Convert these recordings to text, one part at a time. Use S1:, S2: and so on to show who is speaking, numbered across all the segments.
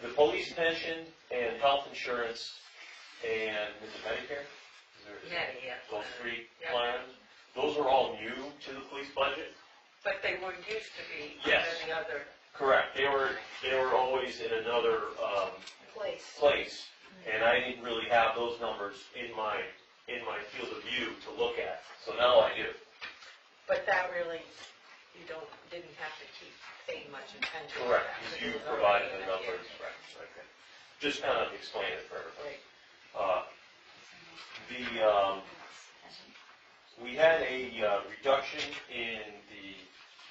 S1: The police pension and health insurance and is it Medicare?
S2: Yeah.
S1: Those three plans, those are all new to the police budget.
S2: But they were used to be
S1: Yes.
S2: in any other
S1: Correct. They were always in another place, and I didn't really have those numbers in my field of view to look at. So now I do.
S2: But that really, you didn't have to keep paying much attention.
S1: Correct. Because you provided the numbers. Right. Okay. Just kind of explain it for everybody. We had a reduction in the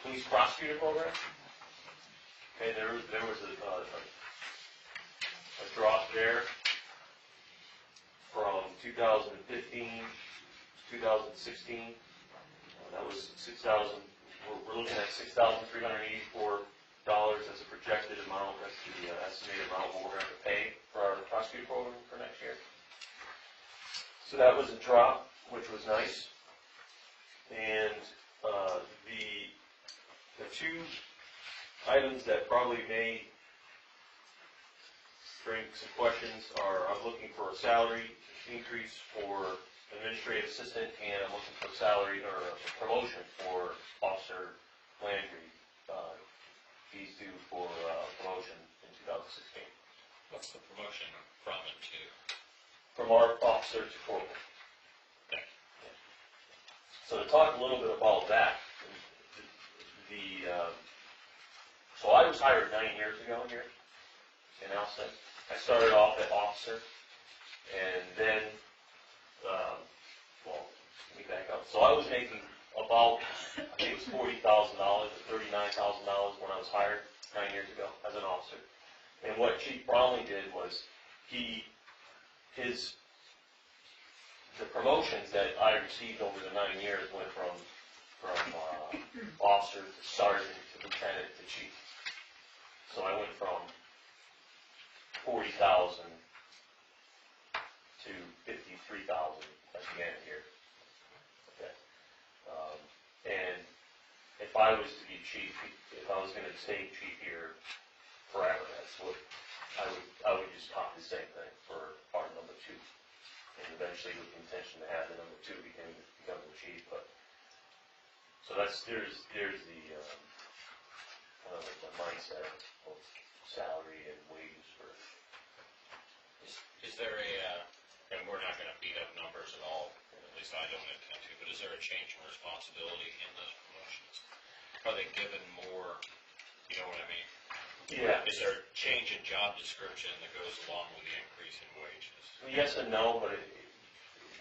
S1: police prosecutor program. Okay, there was a drop there from 2015 to 2016. That was 6,000. We're looking at $6,384 as a projected amount. That's the estimated amount we're going to have to pay for our prosecutor program for next year. So that was a drop, which was nice. And the two items that probably may bring some questions are I'm looking for a salary increase for administrative assistant, and I'm looking for a salary or a promotion for Officer Landry. He's due for promotion in 2016.
S3: What's the promotion from and to?
S1: From our officer to corporal.
S3: Okay.
S1: Yeah. So to talk a little bit about that, so I was hired 9 years ago here in Alstead. I started off at officer, and then, well, let me back up. So I was making about, I think it was $40,000 or $39,000 when I was hired 9 years ago as an officer. And what Chief Brownlee did was the promotions that I received over the 9 years went from officer to sergeant to lieutenant to chief. So I went from 40,000 to 53,000 at the end here. Okay. And if I was to be chief, if I was going to stay chief here forever, that's what I would just copy the same thing for our number 2, and eventually with the intention to have the number 2 become the chief. But so there's the the mindset of salary and wages for.
S3: Is there and we're not going to beat up numbers at all, at least I don't intend to, but is there a change in responsibility in those promotions? Are they given more, you know what I mean?
S1: Yeah.
S3: Is there a change in job description that goes along with the increase in wages?
S1: Yes and no, but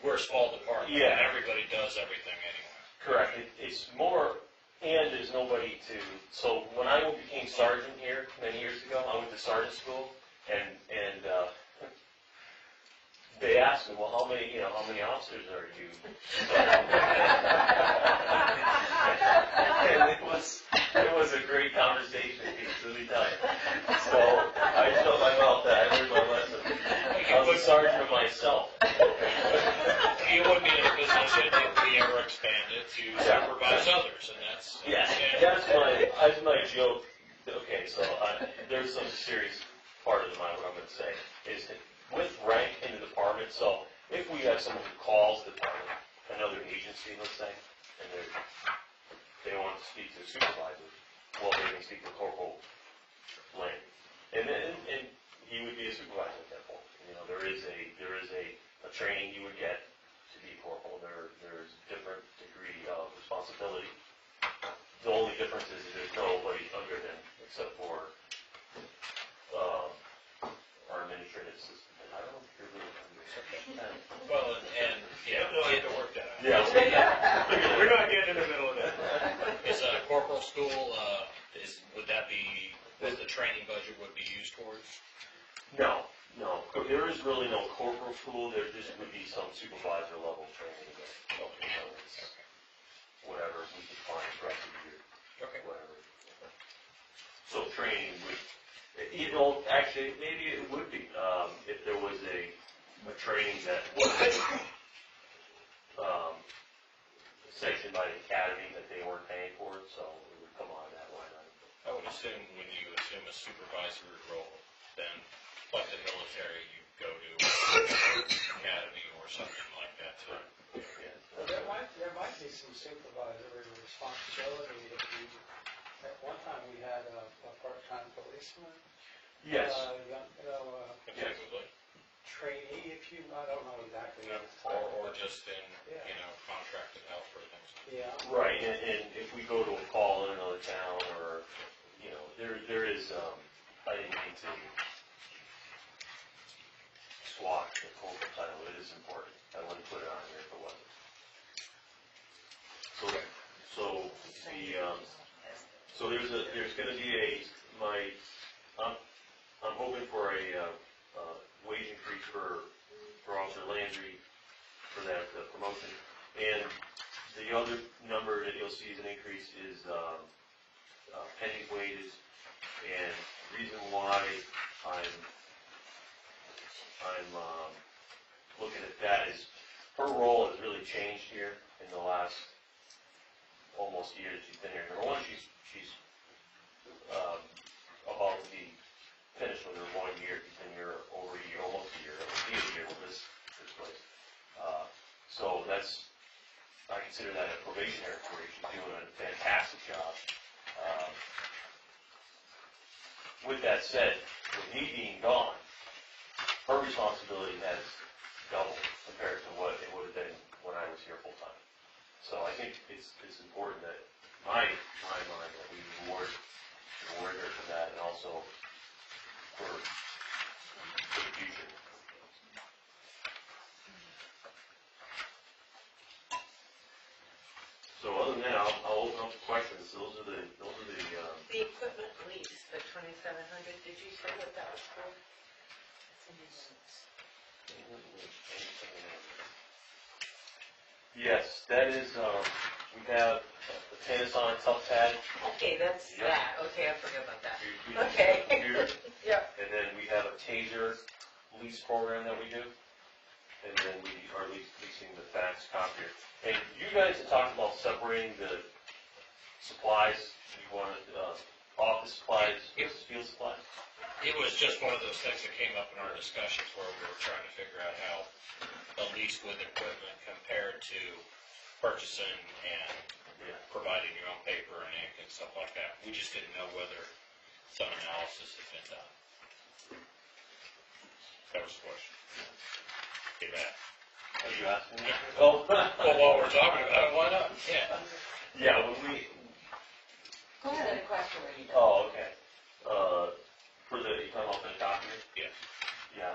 S3: we're a small department,
S1: yeah.
S3: And everybody does everything anyway.
S1: Correct. It's more, and there's nobody to. So when I became sergeant here many years ago, I went to sergeant school, and they asked me, well, how many officers are you? And it was a great conversation piece, let me tell you. So I shut my mouth that I learned my lesson. I was a sergeant of myself.
S3: You wouldn't be in a position if we ever expanded to supervise others, and that's
S1: that's my joke. Okay, so there's some serious part of what I'm going to say is that with rank in the department. So if we have someone who calls the department, another agency, let's say, and they want to speak to a supervisor, well, they can speak to Corporal Lane, and he would be a supervisor at that point. You know, there is a training you would get to be corporal. There's different degree of responsibility. The only difference is there's nobody under him except for our administrative assistant. I don't know if you're really under.
S3: Well, and yeah,
S4: we'll have to work that out.
S1: Yeah,
S4: we're not getting in the middle of that.
S3: Is a corporal school? Would that be what the training budget would be used towards?
S1: No. There is really no corporal school. There just would be some supervisor level training. Whatever we could find throughout the year.
S3: Okay.
S1: Whatever. So training would, actually, maybe it would be if there was a training that wasn't sanctioned by the academy that they weren't paying for it, so it would come out of that line item.
S3: I would assume when you assume a supervisory role, then something like that too.
S5: Well, there might be some supervisory responsibility if you, at one time we had a part-time policeman.
S1: Yes.
S3: Effectively.
S5: Trainee, if you, I don't know exactly.
S3: Yeah,
S5: what it's
S3: or
S5: called.
S3: just in, contracted help for things.
S5: Yeah.
S1: Right, and if we go to a call in another town, or, there is, I didn't mean to swat the whole title, it is important. I wouldn't put it on here if it wasn't. So there's gonna be I'm hoping for a wage increase for Officer Landry for that promotion. And the other number that you'll see as an increase is pending wages. And the reason why I'm looking at that is her role has really changed here in the last almost year that she's been here. Number one, she's about to be finished with her 1 year. She's been here over a year, almost a year. It'll be a year with this place. So I consider that a probationary period. She's doing a fantastic job. With that said, with me being gone, her responsibility has doubled compared to what it would have been when I was here full time. So I think it's important that, in my mind, that we reward her for that, and also for the future. So other than that, I'll open up for questions. Those are the.
S2: The equipment lease, the 2,700, did you say what that was for?
S1: Yes, that is. We have the Panasonic Tough Pad.
S2: Okay, that's
S1: Yep.
S2: that. Okay, I forgot about that.
S1: We do
S2: Okay.
S1: computer,
S2: Yep.
S1: and then we have a Taser lease program that we do, and then we are leasing the fax copier. And you guys had talked about separating the supplies. You wanted office supplies, field supplies.
S3: It was just one of those things that came up in our discussions where we were trying to figure out how a lease with equipment compared to purchasing and providing your own paper and ink and stuff like that. We just didn't know whether some analysis had been done. That was the question. Okay, Matt.
S1: Are you asking me? Oh.
S3: Well, while we're talking about it, why not? Yeah.
S1: Yeah, when we.
S2: Go ahead, a question when you done.
S1: Oh, okay. For the, you talking about the copier?
S3: Yes.
S1: Yeah.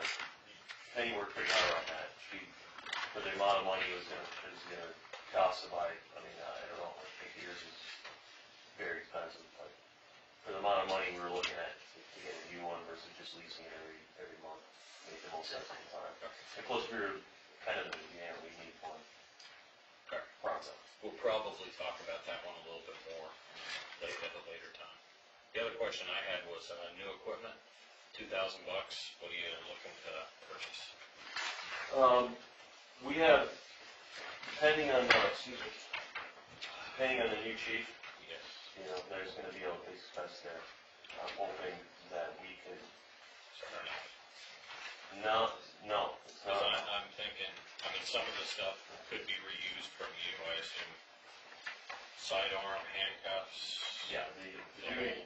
S1: Penny worked pretty hard on that. For the amount of money it was gonna cost to buy, I don't know, I think yours is very expensive, but for the amount of money we were looking at to get a new one versus just leasing it every month, made the most sense at the time. And plus we were kind of, we need one.
S3: Okay.
S1: Pronto.
S3: We'll probably talk about that one a little bit more at a later time. The other question I had was new equipment, $2,000. What are you looking to purchase?
S1: We have, depending on the new chief,
S3: Yes.
S1: there's gonna be a big expense there. I'm hoping that we could, no, it's
S3: Because
S1: not.
S3: I'm thinking, some of the stuff could be reused from you, I assume. Sidearm, handcuffs.
S1: Yeah, the duty,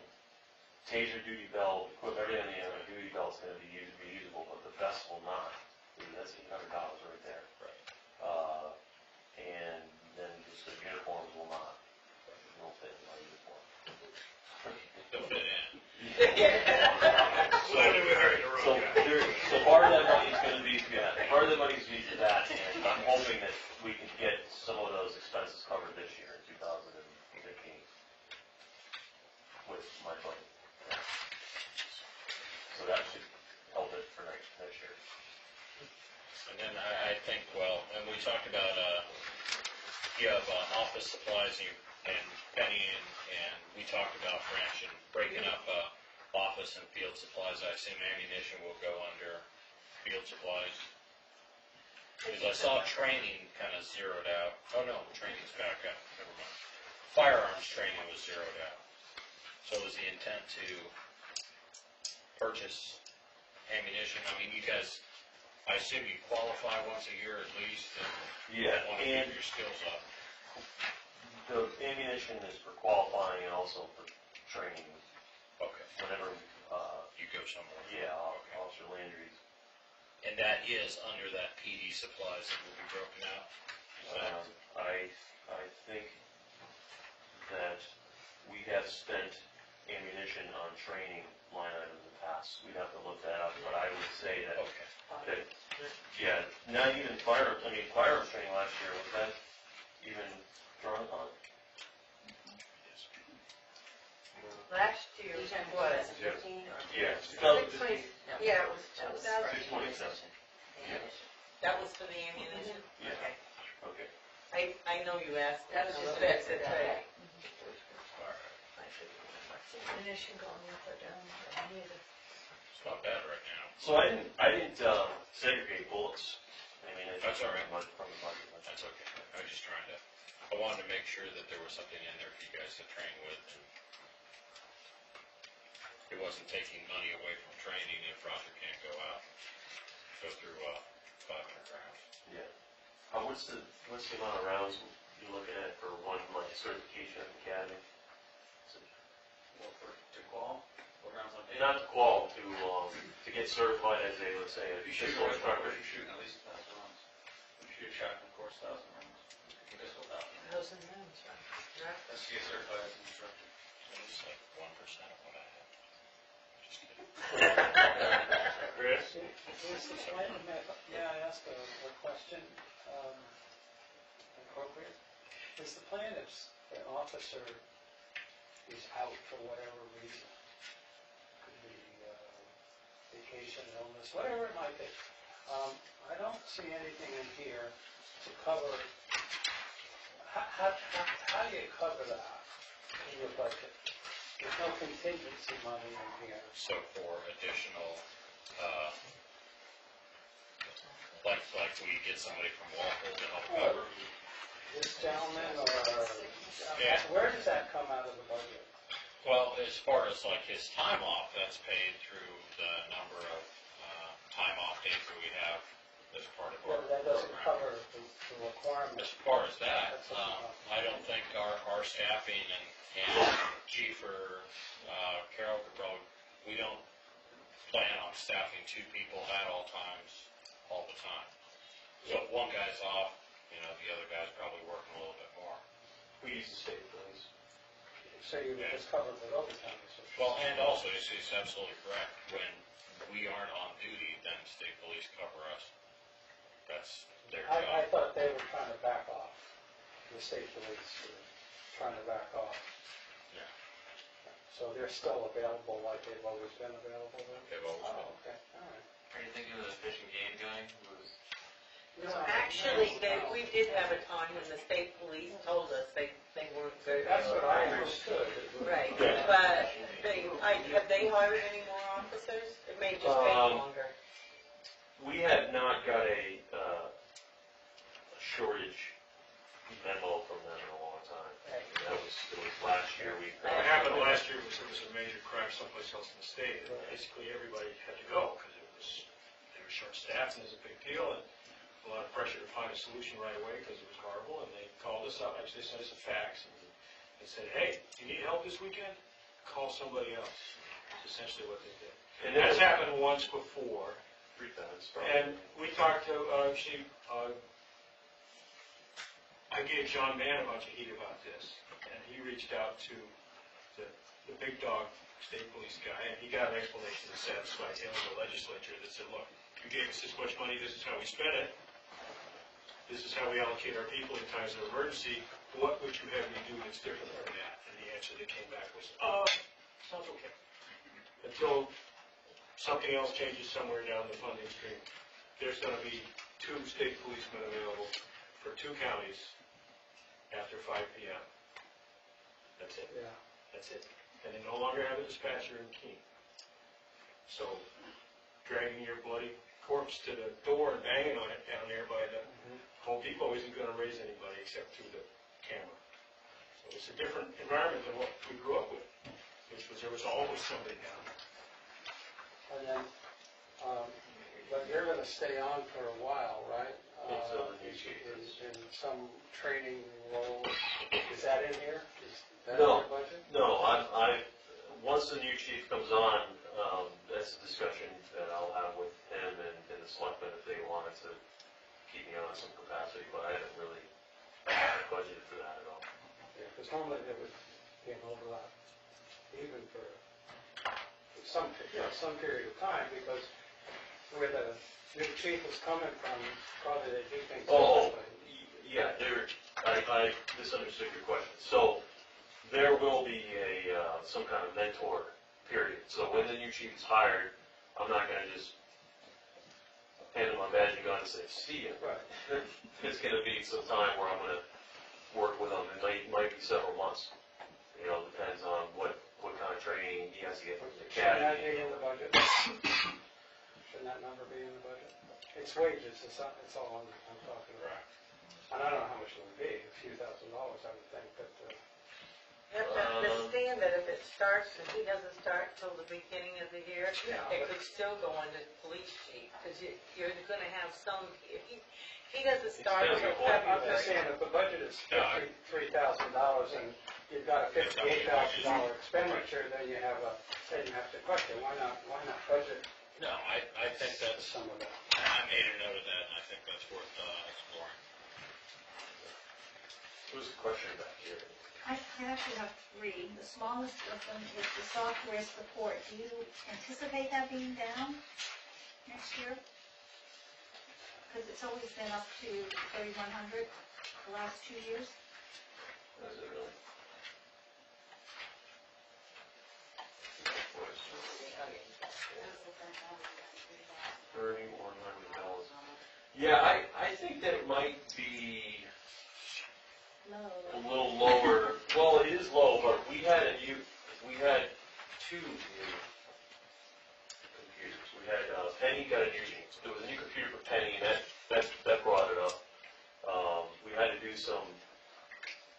S1: Taser duty belt, everything on the duty belt's gonna be reusable, but the vest will not. That's $800 right there.
S3: Right.
S1: And then just the uniforms will not. Won't fit in my uniform.
S3: They'll fit in.
S4: Clearly we heard the
S1: So
S4: road guy.
S1: so part of that money is gonna be, part of the money is gonna be for that, and I'm hoping that we can get some of those expenses covered this year in 2015 with my budget. So that should help it for next year.
S3: And then I think, and we talked about, you have office supplies and Penny and we talked about breaking up office and field supplies. I assume ammunition will go under field supplies. Because I saw training kind of zeroed out. Oh no, training's back up, never mind. Firearms training was zeroed out. So is the intent to purchase ammunition? You guys I assume you qualify once a year at least,
S1: Yeah,
S3: and want to
S1: and
S3: keep your skills up.
S1: the ammunition is for qualifying and also for training.
S3: Okay.
S1: Whenever,
S3: You go somewhere.
S1: yeah,
S3: Okay.
S1: Officer Landry's.
S3: And that is under that PD supplies that will be broken out? Is that-
S1: I think that we have spent ammunition on training line items in the past. We'd have to look that up, but I would say that,
S3: Okay.
S1: that, yeah, not even firearms training last year, was that even drawn upon?
S2: Last year was,
S1: Yeah.
S2: yeah, it was 2000.
S1: 627.
S2: That was for the ammunition?
S1: Yeah.
S2: Okay.
S1: Okay.
S2: I know you asked.
S6: That was just
S2: That's
S6: a
S2: it,
S6: bit,
S2: right.
S6: Ammunition going up or down, neither.
S3: It's not bad right now.
S1: So I didn't segregate bullets. I mean, it's
S3: That's all right.
S1: From the budget.
S3: That's okay. I was just trying to, I wanted to make sure that there was something in there for you guys to train with, and it wasn't taking money away from training if Roger can't go out, go through 500 rounds.
S1: Yeah. What's the amount of rounds you're looking at for one, like, certification of academy?
S4: To qual, what rounds on
S1: Not to qual, to get certified as a, let's say, a physical instructor.
S4: You're shooting at least 1,000 rounds. If you shoot shotgun, of course, 1,000 rounds. Pistol 1,000.
S6: Those and those, right?
S4: That's to get certified as an instructor.
S3: It's like 1% of what I have. Just kidding.
S4: Chris?
S5: May I ask a question, appropriate? Is the plan if an officer is out for whatever reason, could be vacation, illness, whatever it might be, I don't see anything in here to cover, how do you cover that in your budget? There's no contingency money in here.
S3: So for additional, like we get somebody from Walpole to help cover.
S5: This gentleman, or,
S3: Yeah.
S5: where does that come out of the budget?
S3: Well, as far as like his time off, that's paid through the number of time off days that we have as part of our
S5: Well, that doesn't
S3: program.
S5: cover the requirement.
S3: As far as that,
S5: That's what I'm-
S3: I don't think our staffing and Chief or Carol could probably, we don't plan on staffing 2 people at all times, all the time. So if one guy's off, the other guy's probably working a little bit more.
S1: We use the state police.
S5: So you would just cover the overtime, so.
S3: Well, and also, he's absolutely correct. When we aren't on duty, then state police cover us. That's their
S5: I
S3: job.
S5: thought they were trying to back off, the state police were trying to back off.
S3: Yeah.
S5: So they're still available like they've always been available then?
S3: They've always been.
S5: Oh, okay, all right.
S4: Are you thinking of the fishing game guy who was?
S2: No, actually, we did have a time when the state police told us they weren't good.
S5: That's what I understood.
S2: Right,
S1: Yeah.
S2: but have they hired any more officers? It may just take longer.
S1: We have not got a shortage memo from them in a long time. It was last year,
S4: What happened last year was there was a major crash someplace else in the state, and basically everybody had to go, because they were short-staffed, and it was a big deal, and a lot of pressure to find a solution right away, because it was horrible, and they called us up, actually they sent us a fax, and said, hey, do you need help this weekend? Call somebody else. That's essentially what they did.
S1: And
S4: That's happened once before,
S1: 3 times.
S4: and we talked to, I gave John Mann a bunch of heat about this, and he reached out to the big dog state police guy, and he got an explanation that satisfied him in the legislature that said, look, you gave us this much money, this is how we spent it, this is how we allocate our people in times of emergency, what would you have me do that's different from that? And the answer that came back was, sounds okay. Until something else changes somewhere down the funding stream, there's gonna be 2 state policemen available for 2 counties after 5 p.m. That's it.
S5: Yeah.
S4: That's it. And they no longer have a dispatcher in Keene. So dragging your bloody corpse to the door and banging on it down there by the Home Depot isn't gonna raise anybody except through the camera. So it's a different environment than what we grew up with, which was there was always somebody down.
S5: And then, but you're gonna gonna stay on for a while, right?
S1: Until the new chief is.
S5: In some training role, is that in here? Is that in
S1: No.
S5: your budget?
S1: No, once the new chief comes on, that's a discussion that I'll have with him and the selectmen if they wanted to keep me on some capacity, but I haven't really budgeted for that at all.
S5: Yeah, because normally there would be an overlap, even for some, some period of time, because where the new chief is coming from, probably they do things
S1: Oh,
S5: differently.
S1: yeah, I misunderstood your question. So there will be some kind of mentor period. So when the new chief is hired, I'm not gonna just hand him my badge and gun and say, see ya.
S5: Right.
S1: It's gonna be some time where I'm gonna work with him. It might be several months. You know, depends on what kind of training he has to get from the
S5: Shouldn't that
S1: academy.
S5: be in the budget? Shouldn't that number be in the budget? It's wages, it's all I'm talking about. And I don't know how much it would be, a few $1,000s, I would think, but,
S2: You have to understand that if it starts, and he doesn't start till the beginning of the year,
S5: Yeah,
S2: it
S5: but-
S2: could still go into police chief, because you're gonna have some, if he doesn't start
S1: gonna
S2: until
S1: be one.
S5: I'm just saying,
S2: February.
S5: if the budget is $53,000 and you've got a $58,000 expenditure, then you have to question, why not budget
S3: No, I think that's,
S5: some of that?
S3: I made a note of that, and I think that's worth exploring.
S1: There's a question back here.
S7: I actually have three. The smallest of them is the software support. Do you anticipate that being down next year? Because it's always been up to 3,100 the last 2 years.
S1: Is it really? $3,100. Yeah, I think that it might be a
S7: Low.
S1: little lower. Well, it is low, but we had two new computers. We had, Penny got a new, there was a new computer for Penny, and that brought it up. We had to do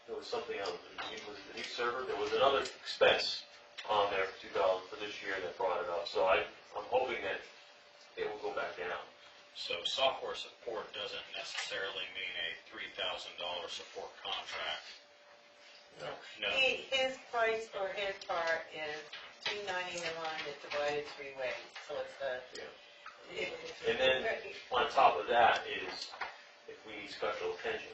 S1: there was something else, was it the new server? There was another expense on there for $2 for this year that brought it up. So I'm hoping that it will go back down.
S3: So software support doesn't necessarily mean a $3,000 support contract.
S1: No.
S3: No,
S2: His price for his part is $299, it's divided 3 ways, so it's
S1: And then on top of that is, if we need special attention,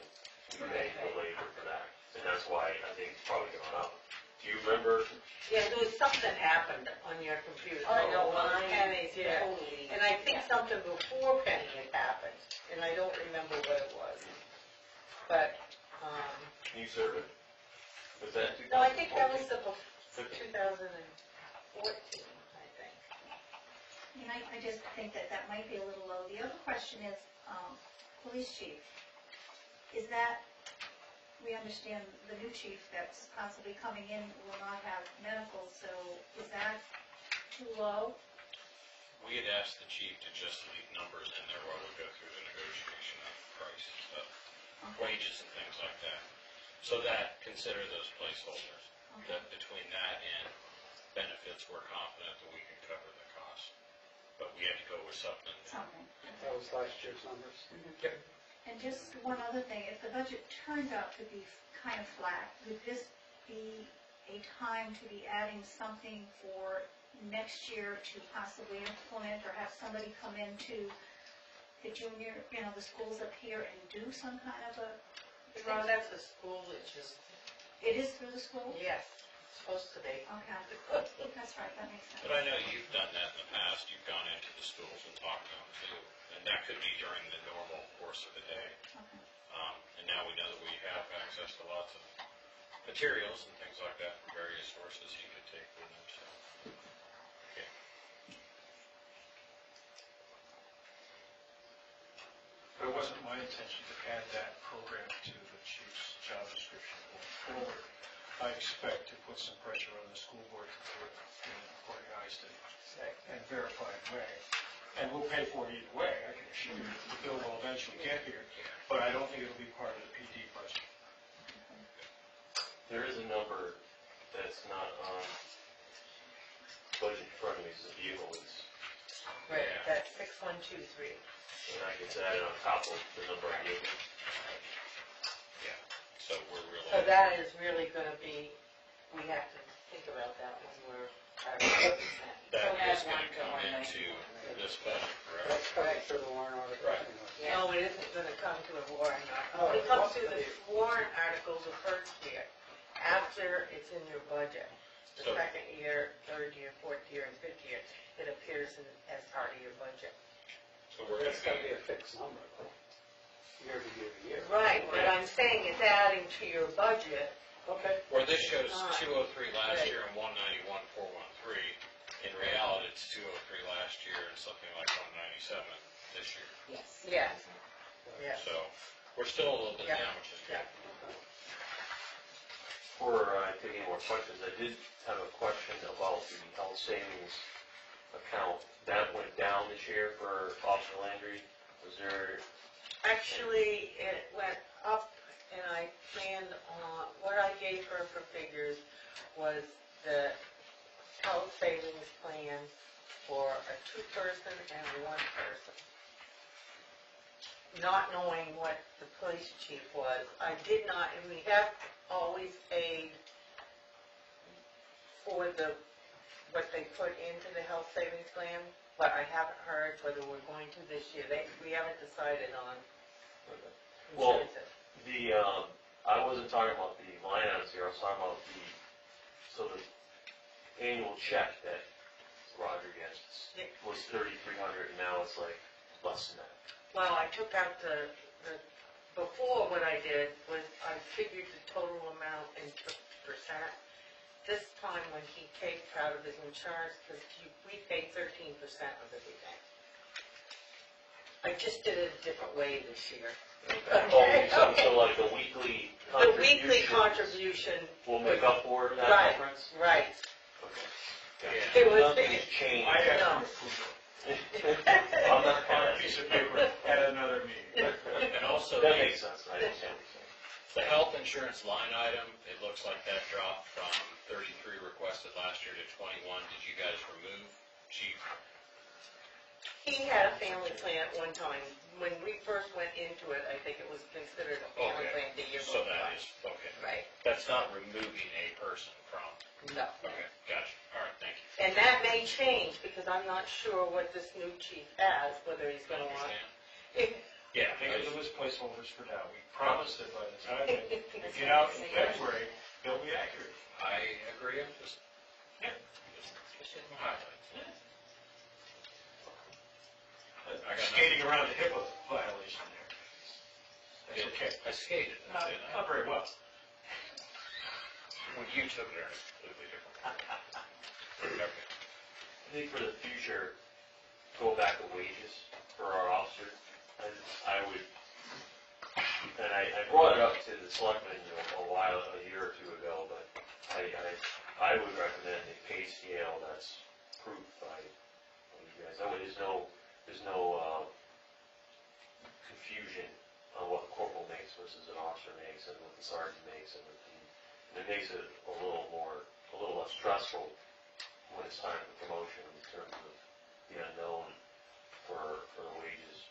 S1: we pay the labor for that. And that's why I think it's probably gone up. Do you remember?
S2: Yeah, there was something happened on your computer.
S1: I know,
S2: On Penny's, yeah.
S6: Totally.
S2: And I think something before Penny had happened, and I don't remember what it was. But,
S1: New server? Was that 2014?
S2: no, I think that was the 2014, I think.
S7: And I just think that might be a little low. The other question is, police chief. Is that, we understand the new chief that's possibly coming in will not have medical, so is that too low?
S3: we had asked the chief to just leave numbers in there while we go through the negotiation of price and stuff, wages and things like that. So that, consider those placeholders. That between that and benefits, we're confident that we can cover the cost. But we had to go with something.
S7: Something.
S5: That was last year's numbers.
S7: And just one other thing, if the budget turns out to be kind of flat, would this be a time to be adding something for next year to possibly implement, or have somebody come into the junior, the schools up here and do some kind of a...
S2: Well, that's a school, it's just,
S7: It is through the school?
S2: yes, supposed to be.
S7: Okay, that's right, that makes sense.
S3: But I know you've done that in the past, you've gone into the schools and talked to them too. And that could be during the normal course of the day.
S7: Okay.
S3: And now we know that we have access to lots of materials and things like that from various sources you could take from them, so. Okay.
S4: But it wasn't my intention to add that program to the chief's job description going forward. I expect to put some pressure on the school board to do it in an organized and verified way. And we'll pay for it either way, I can assure you. The bill will eventually get here, but I don't think it'll be part of the PD budget.
S1: There is a number that's not on budget in front of me, it's a vehicle lease.
S2: Right,
S3: Yeah.
S2: that's 6123.
S1: And that gets added on top of the number I gave you.
S3: So we're really.
S2: So that is really gonna be, we have to think about that when we're.
S3: That
S6: So
S3: is
S6: add
S3: gonna
S6: one to
S3: come
S6: 190.
S3: into this budget, correct?
S5: That's coming through the warrant article.
S3: Right.
S5: anyway.
S2: No, it isn't gonna come to a warrant
S5: Oh,
S2: article. It comes to
S5: it
S2: the
S5: must
S2: warrant article the first year, after it's in your budget. The
S3: So-
S2: second year, third year, fourth year, and fifth year, it appears as part of your budget.
S3: So we're
S5: It's gotta
S3: gonna
S5: be a fixed number, though. Year to year to year.
S2: Right, but I'm saying it's adding to your budget.
S5: Okay.
S3: where this shows
S2: Ah.
S3: 203 last
S2: Right.
S3: year and 191,413. In reality, it's 203 last year and something like 197 this year.
S6: Yes.
S2: Yes. Yes.
S3: So we're still a little bit
S2: Yeah.
S3: down, which is good.
S1: Before I take any more questions, I did have a question about the health savings account. That went down this year for Officer Landry. Was there,
S2: Actually, it went up, and I planned on, what I gave her for figures was the health savings plan for a two-person and a one-person. Not knowing what the police chief was, I did not, and we have always paid for what they put into the health savings plan, but I haven't heard whether we're going to this year. We haven't decided on
S1: Well,
S2: insurances.
S1: I wasn't talking about the line items here, I was talking about the annual check that Roger gets was 3,300, and now it's like less than that.
S2: Well, I took out before what I did was I figured the total amount and took percent. This time when he takes out of his insurance, because we pay 13% of everything. I just did it a different way this year.
S1: Okay, so like the weekly
S2: The weekly
S1: contribution
S2: contribution.
S1: will make up for that
S2: Right.
S1: difference?
S2: Right.
S1: Okay.
S3: Yeah.
S2: It was,
S1: Nothing's changed.
S4: I have
S2: No.
S4: to approve
S1: I'm not
S4: it. On a piece of paper at another meeting.
S3: And also,
S1: That
S3: the
S1: makes sense, I understand what you're saying.
S3: the health insurance line item, it looks like that dropped from 33 requested last year to 21. Did you guys remove chief?
S2: he had a family plan at one time. When we first went into it, I think it was considered a family
S3: Okay.
S2: plan the year
S3: So
S2: before.
S3: that is, okay.
S2: Right.
S3: That's not removing a person from,
S2: No.
S3: okay, gotcha. All right, thank you.
S2: And that may change, because I'm not sure what this new chief has, whether he's gonna want.
S3: Understand? Yeah,
S4: Think of them as placeholders for now. We promise that by the time we get out in February, they'll be accurate.
S3: I agree, I'm just.
S4: Yeah.
S3: Just hitting my highlights. I got
S4: Skating around the HIPAA violation there. That's okay.
S3: I skated,
S4: Not,
S3: that's it.
S4: not very well.
S3: When you took it, it was completely different. Okay.
S1: I think for the future, go back to wages for our officers. I would, and I brought it up to the selectmen a year or two ago, but I would recommend a pay scale that's approved by you guys. That way there's no confusion on what the corporal makes versus an officer makes and what the sergeant makes, and it makes it a little less stressful when it's time for promotion in terms of the unknown for the wages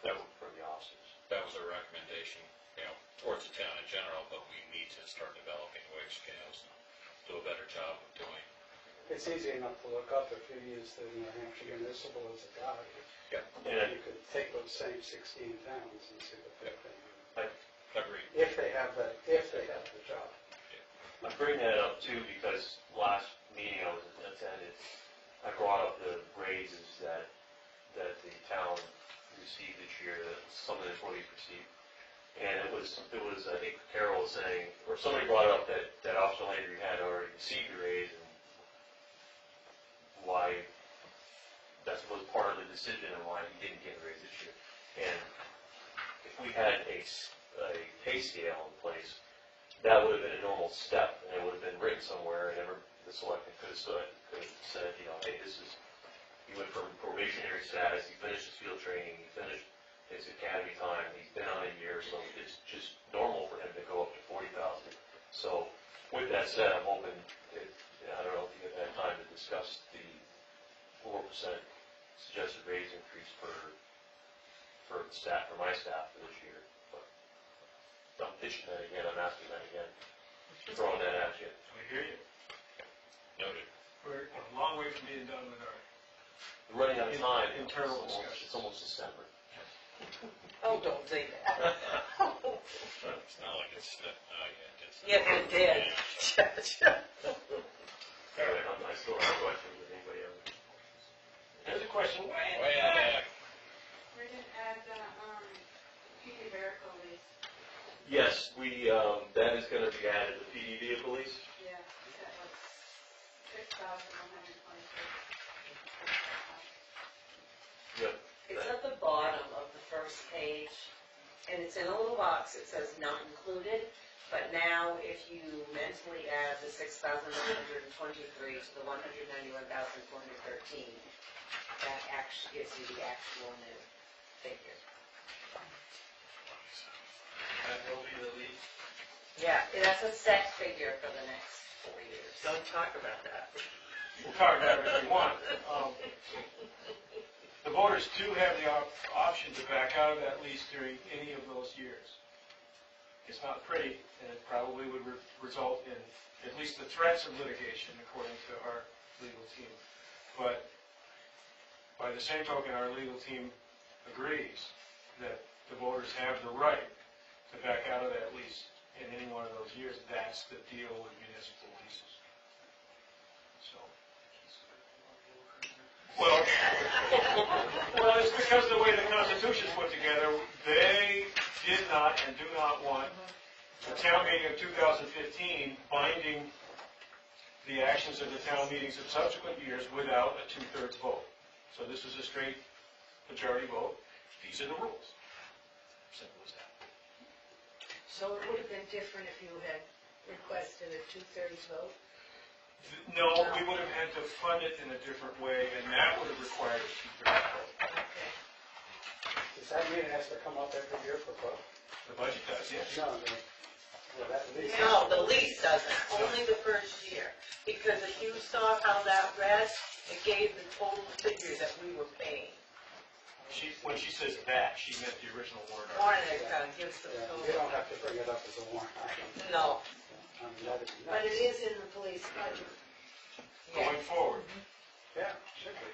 S1: for the officers.
S3: That was a recommendation, towards the town in general, but we need to start developing wage scales and do a better job of doing.
S5: It's easy enough to look up if you use the New Hampshire Municipal as a guide.
S1: And
S5: You could take those same 16 towns and see what they're paying.
S3: Agreed.
S5: If they have the job.
S1: I bring that up too because last meeting I was attended, I brought up the raises that the town received this year, that some of the employees received. And it was, I think Carol was saying, or somebody brought up that Officer Landry had already received a raise, and why that was part of the decision and why he didn't get a raise this year. And if we had a pay scale in place, that would have been a normal step, and it would have been written somewhere, and the selectman could have said, hey, he went from probationary status, he finished his field training, he finished his academy time, he's been on a year, so it's just normal for him to go up to 40,000. So with that said, I'm hoping, I don't know if you have had time to discuss the 4% suggested raise increase for the staff, for my staff for this year. But I'm pitching that again, I'm asking that again, throwing that at you.
S4: I hear you.
S3: Noted.
S4: We're a long way from being done with our,
S1: We're running out of time.
S4: Internal
S1: It's almost-
S4: discussions.
S1: It's almost December.
S2: Oh, don't say that.
S3: It's not like it's,
S2: Yeah, it did.
S1: Anyway, I still have questions if anybody else.
S4: there's a question.
S3: Way in the back.
S8: We didn't add the, PD vehicle lease.
S1: Yes, that is gonna be added, the PD vehicle lease.
S8: Yeah, that was $6,126.
S1: Yep.
S2: It's at the bottom of the first page, and it's in a little box, it says not included, but now if you mentally add the 6,123 to the 191,413, that actually gives you the actual new figure.
S4: That will be the lead.
S2: Yeah, that's a set figure for the next 4 years.
S6: Don't talk about that.
S4: We'll talk about it if we want. The voters do have the option to back out of that lease during any of those years. It's not pretty, and it probably would result in at least the threats of litigation, according to our legal team. But by the same token, our legal team agrees that the voters have the right to back out of that lease in any one of those years. That's the deal with municipal leases. So. Well, it's because of the way the Constitution's put together. They did not and do not want the town meeting of 2015 binding the actions of the town meetings of subsequent years without a two-thirds vote. So this is a straight majority vote. These are the rules. Simple as that.
S6: So it would have been different if you had requested a 2/3 vote?
S4: No, we would have had to fund it in a different way, and that would have required a two-thirds vote.
S6: Okay.
S5: Does that mean it has to come up every year for vote?
S4: The budget does, yes.
S5: No, that lease.
S2: No, the lease doesn't, only the first year. Because if you saw how that read, it gave the total figure that we were paying.
S4: When she says that, she meant the original warrant
S2: Warren
S4: article.
S2: account gives the
S5: Yeah,
S2: total.
S5: you don't have to bring it up as a warrant item.
S2: No,
S5: I mean, that'd be
S6: But it
S5: nice.
S6: is in the police budget.
S2: yeah.
S4: Going forward,
S5: Yeah, should be.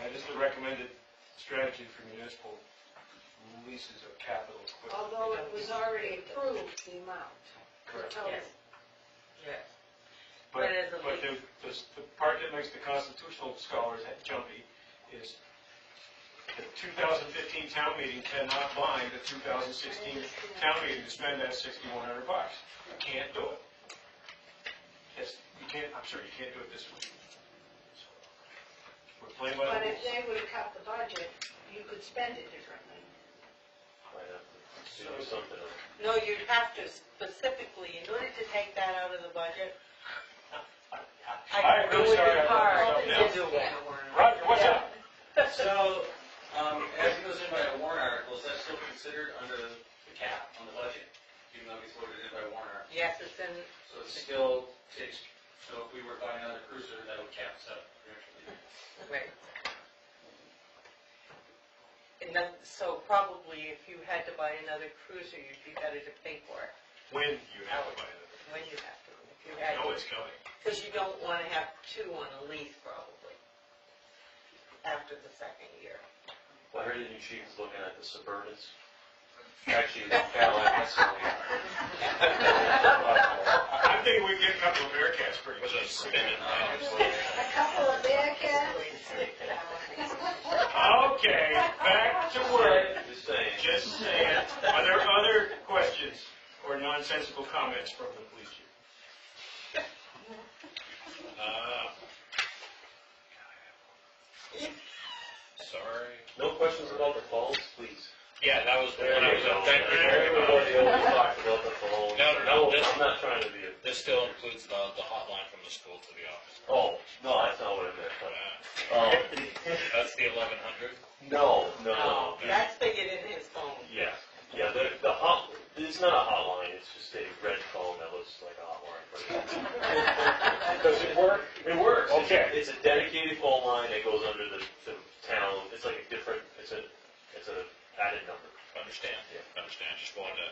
S4: that is the recommended strategy for municipal leases of capital equipment.
S6: Although it was already approved, the amount.
S4: Correct.
S6: Total.
S2: Yes. Yes.
S4: But
S2: But as a
S4: the part that makes the constitutional scholars jumpy is the 2015 town meeting cannot bind the 2016 town meeting to spend that $6,100. You can't do it. You can't, I'm sorry, you can't do it this way. We're playing by
S6: But
S4: the
S6: if
S4: rules.
S6: they would have cut the budget, you could spend it differently.
S1: Might have to do something.
S2: No, you'd have to specifically, in order to take that out of the budget,
S4: I'm really sorry, I
S2: hard
S4: brought
S2: to
S4: this
S2: do
S4: up
S2: it.
S4: Roger, what's up?
S9: So, as it goes in by a warrant article, is that still considered under the cap on the budget, even though we voted it by warrant article?
S2: Yes, it's in,
S9: So it still takes, so if we were buying another cruiser, that would cap us up eventually.
S2: right. And then, so probably if you had to buy another cruiser, you'd be better to pay for it
S4: When you have to buy it.
S2: when you have to. If you
S4: I
S2: had
S4: know
S2: to.
S4: it's coming.
S2: Because you don't want to have two on a lease probably after the second year.
S1: Well, I heard the new chief is looking at the Suburbans. Actually, the Cadillac SUV.
S4: I'm thinking we can get a couple of Bearcats pretty
S3: Was
S4: cheap.
S3: it spinning?
S6: A couple of Bearcats?
S4: Okay, back to work.
S1: Just saying.
S4: Just saying. Are there other questions or nonsensical comments from the police chief?
S3: Sorry.
S1: No questions about the phones, please.
S3: Yeah, that was the one I was
S1: go.
S3: on. Thank you very much.
S1: Everybody always talks about the phones.
S3: No, this-
S1: I'm not trying to be a,
S3: This still includes the hotline from the school to the office.
S1: oh, no, that's not what I meant.
S3: Uh, That's the 1100.
S1: No.
S2: That's figured in his phone.
S1: Yeah, the hot, it's not a hotline, it's just a red phone that looks like a hotline. Does it work? It works.
S4: Okay.
S1: It's a dedicated phone line that goes under the town, added number.
S3: Understand,
S1: Yeah.
S3: understand, just wanted to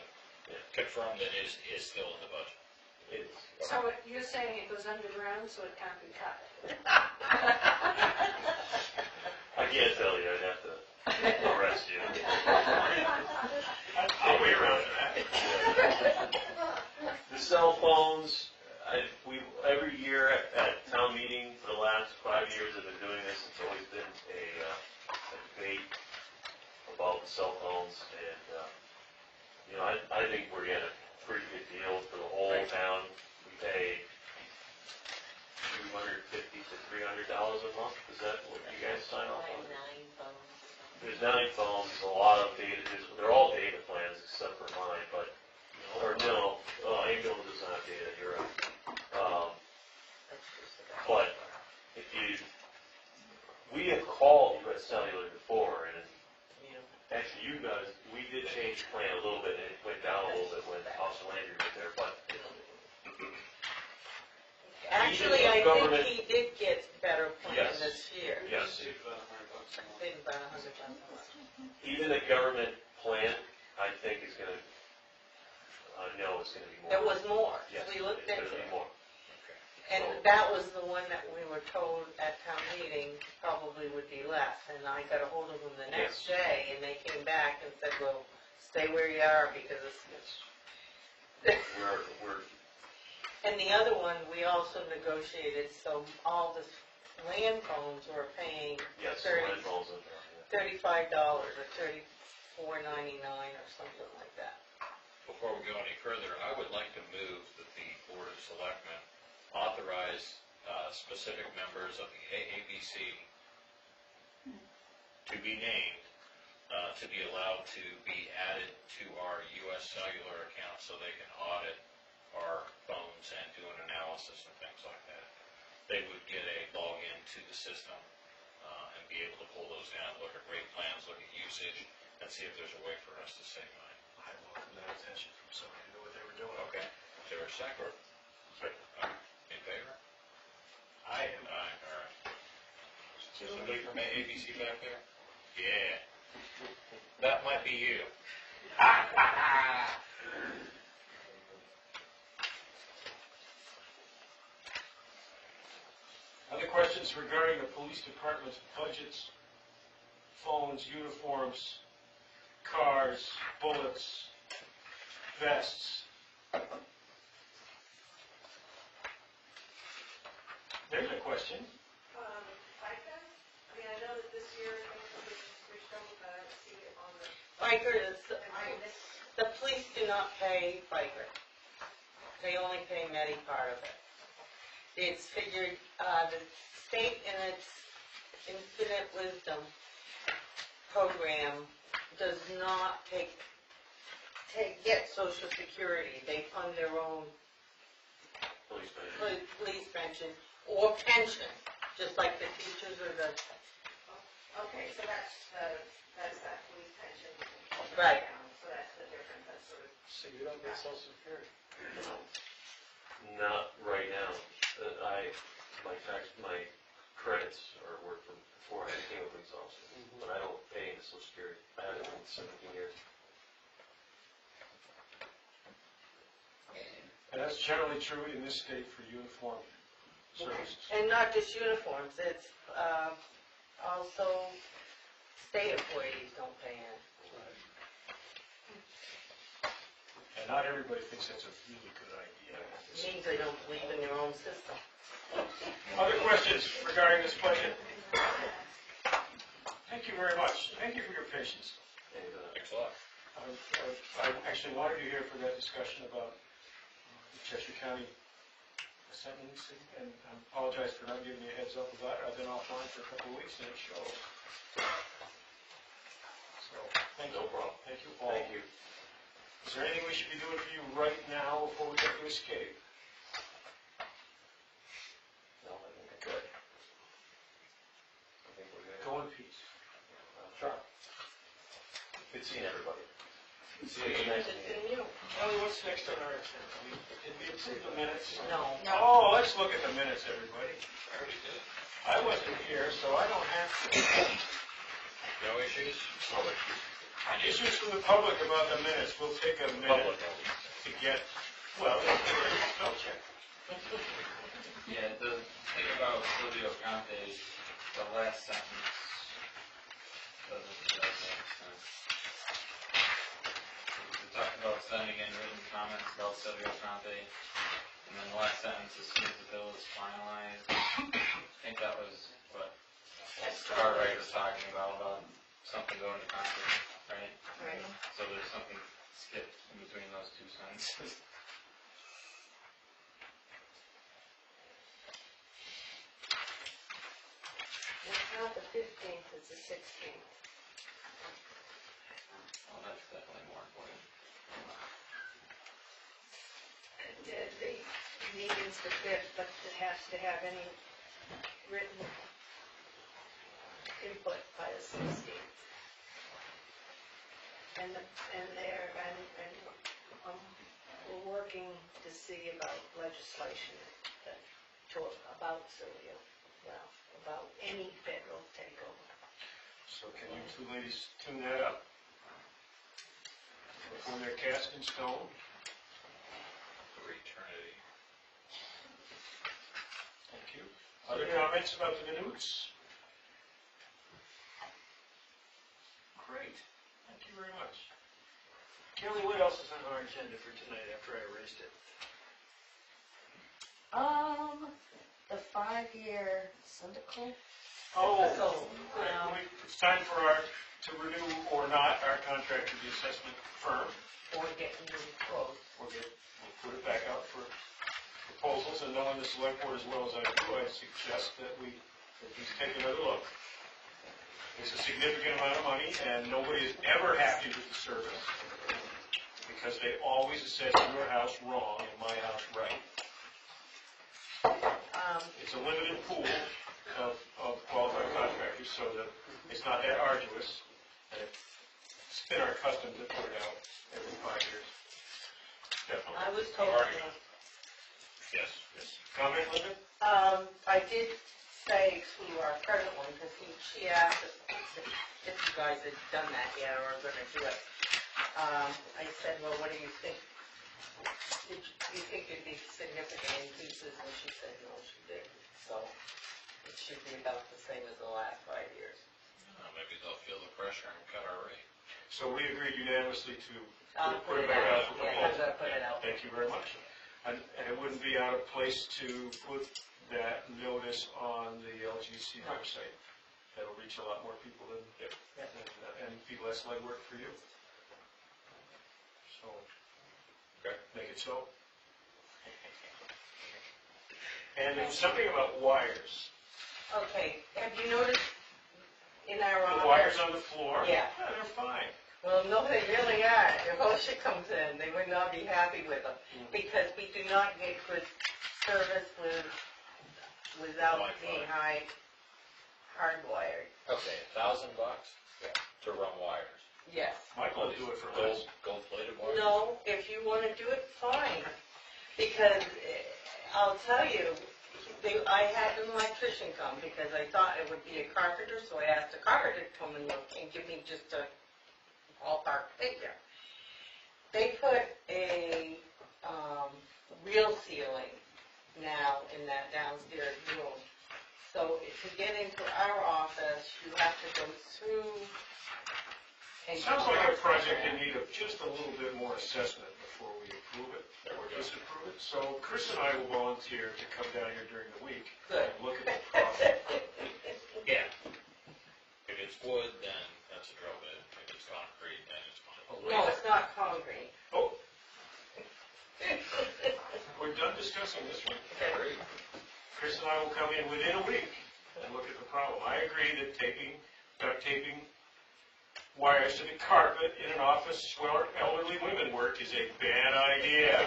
S1: Yeah.
S3: confirm that is still in the budget.
S1: It is.
S6: So you're saying it goes underground, so it can't be cut?
S1: I can't tell you, I'd have to arrest you.
S4: I'll wait around for that.
S1: The cell phones, every year at town meeting for the last 5 years I've been doing this, it's always been a debate about the cell phones, and, I think we're getting a pretty good deal for the whole town. We pay $250 to $300 a month, is that what you guys sign off on?
S2: 9 phones.
S1: There's 9 phones, a lot of data, they're all data plans except for mine, but, ambulance does not have data, you're right. But if we have called U.S. Cellular before, and actually you guys, we did change the plan a little bit, and it went down a little bit when Officer Landry was there, but.
S2: Actually, I think he did get better plan
S1: Yes.
S2: this year.
S1: Yes,
S9: Save about $100 a month.
S2: Saved about $100 a month.
S1: even the government plan, I think is gonna, no, it's gonna be more.
S2: It was more.
S1: Yes,
S2: We looked
S1: it's
S2: into
S1: gonna
S2: it.
S1: be more.
S2: And that was the one that we were told at town meeting probably would be less. And I got a hold of them the next
S1: Yes.
S2: day, and they came back and said, well, stay where you are because
S1: We're,
S2: And the other one, we also negotiated, so all the land phones were paying
S1: yes,
S2: $30
S1: line phones and,
S2: $35 or $34.99 or something like that.
S3: Before we go any further, I would like to move that the Board of Selectmen authorize specific members of the AABC to be named, to be allowed to be added to our U.S. Cellular account so they can audit our phones and do an analysis and things like that. They would get a login to the system and be able to pull those down, look at rate plans, look at usage, and see if there's a way for us to save money.
S4: I welcome that attention from somebody who knew what they were doing.
S3: Okay, is there a second? In favor?
S4: I am.
S3: Aye, all right. Somebody from ABC back there? Yeah. That might be you.
S4: Other questions regarding the police department's budgets, phones, uniforms, cars, bullets, vests? There's a question.
S8: FICA? I mean, I know that this year, things have switched over, but I don't see it on the,
S2: FICA is,
S8: I missed,
S2: the police do not pay FICA. They only pay Medi part of it. It's figured, the state in its infinite wisdom program does not get Social Security. They fund their own police pension or pension, just like the teachers or the,
S8: okay, so that's that police pension.
S2: Right.
S8: So that's the difference, that's sort of.
S5: So you don't get Social Security?
S1: not right now. My credits were from before I became a police officer, but I don't pay into Social Security. I haven't in 17 years.
S4: And that's generally true in this state for uniform services.
S2: and not just uniforms, it's also state employees don't pay in.
S4: And not everybody thinks that's a really good idea.
S2: It means they don't believe in their own system.
S4: Other questions regarding this budget? Thank you very much. Thank you for your patience.
S1: And,
S3: Thanks a lot.
S4: I actually wanted you here for that discussion about the Cheshire County sentencing, and I apologize for not giving you a heads up about it. I've been offline for a couple of weeks, and it shows. So, thank you.
S1: No problem.
S4: Thank you all.
S1: Thank you.
S4: Is there anything we should be doing for you right now before we get to escape?
S1: No, I think I'm good. I think we're good.
S4: Go in peace.
S1: Sure. Good seeing everybody. See you
S2: Good
S1: next
S2: to
S1: meeting.
S2: see you.
S4: Kelly, what's next on our agenda? Did we approve the minutes?
S2: No.
S4: Oh, let's look at the minutes, everybody. I wasn't here, so I don't have to.
S3: No issues?
S1: No issues.
S4: Issues from the public about the minutes, we'll take a minute to get, well, spell check.
S10: Yeah, the thing about Silvio Conte, the last sentence doesn't make sense. We talked about sending in written comments about Silvio Conte, and then the last sentence, as soon as the bill is finalized, I think that was what Cartwright was talking about something going to Congress, right?
S2: Right.
S10: So there's something skipped in between those two sentences.
S6: It's not the 15th, it's the 16th.
S10: Well, that's definitely more important.
S6: The meeting's the 5th, but it has to have any written input by the 16th. And we're working to see about legislation about Sylvia, well, about any federal takeover.
S4: So can you two ladies tune that up? Before they're cast in stone?
S3: For eternity.
S4: Thank you. Other comments about the minutes? Great, thank you very much. Kelly, what else is on our agenda for tonight after I erased it?
S6: The 5-year syndical?
S4: Oh,
S2: So,
S4: it's time for to renew or not our contract with the assessment firm.
S2: or get new quotes.
S4: We'll put it back out for proposals, and knowing the select board as well as I do, I suggest that we at least take another look. It's a significant amount of money, and nobody is ever happy with the service, because they always assess your house wrong and my house right. It's a limited pool of qualified contractors, so that it's not that arduous. And it's been our custom to put it out every 5 years. Definitely.
S2: I was told,
S4: Yes. Comment, Linda?
S2: I did say to our present one, because she asked if you guys had done that yet or are gonna do it. I said, well, what do you think? Do you think it'd be significant increases? And she said, no, she didn't. So it should be about the same as the last 5 years.
S3: Maybe they'll feel the pressure and cut our rate.
S4: So we agreed unanimously to
S2: Put
S4: put it
S2: it
S4: back out
S2: out,
S4: for
S2: yeah, I'm
S4: proposal.
S2: gonna put it out.
S4: Thank you very much. And it wouldn't be out of place to put that notice on the LGC website. That'll reach a lot more people and be less legwork for you. So, make it so. And there was something about wires.
S2: Okay, have you noticed in our office?
S4: The wires on the floor?
S2: Yeah.
S4: They're fine.
S2: Well, no, they really are. If OSHA comes in, they would not be happy with them, because we do not get good service without being hardwired.
S3: Okay, $1,000 to run wires.
S2: Yes.
S4: Michael will do it for us.
S3: Gold-plated wires?
S2: No, if you want to do it, fine. Because I'll tell you, I had an electrician come because I thought it would be a carpenter, so I asked a carpenter to come and look and give me just a ballpark figure. They put a real ceiling now in that downstairs room. So to get into our office, you have to go through.
S4: Sounds like a project in need of just a little bit more assessment before we approve it, or disapprove it. So Chris and I will volunteer to come down here during the week
S2: Good.
S4: and look at the project.
S3: Yeah. If it's wood, then that's a drill bit. If it's concrete, then it's fine.
S2: No, it's not concrete.
S4: Oh. We're done discussing this one.
S3: Great.
S4: Chris and I will come in within a week and look at the problem. I agree that duct taping wires to the carpet in an office where elderly women work is a bad idea.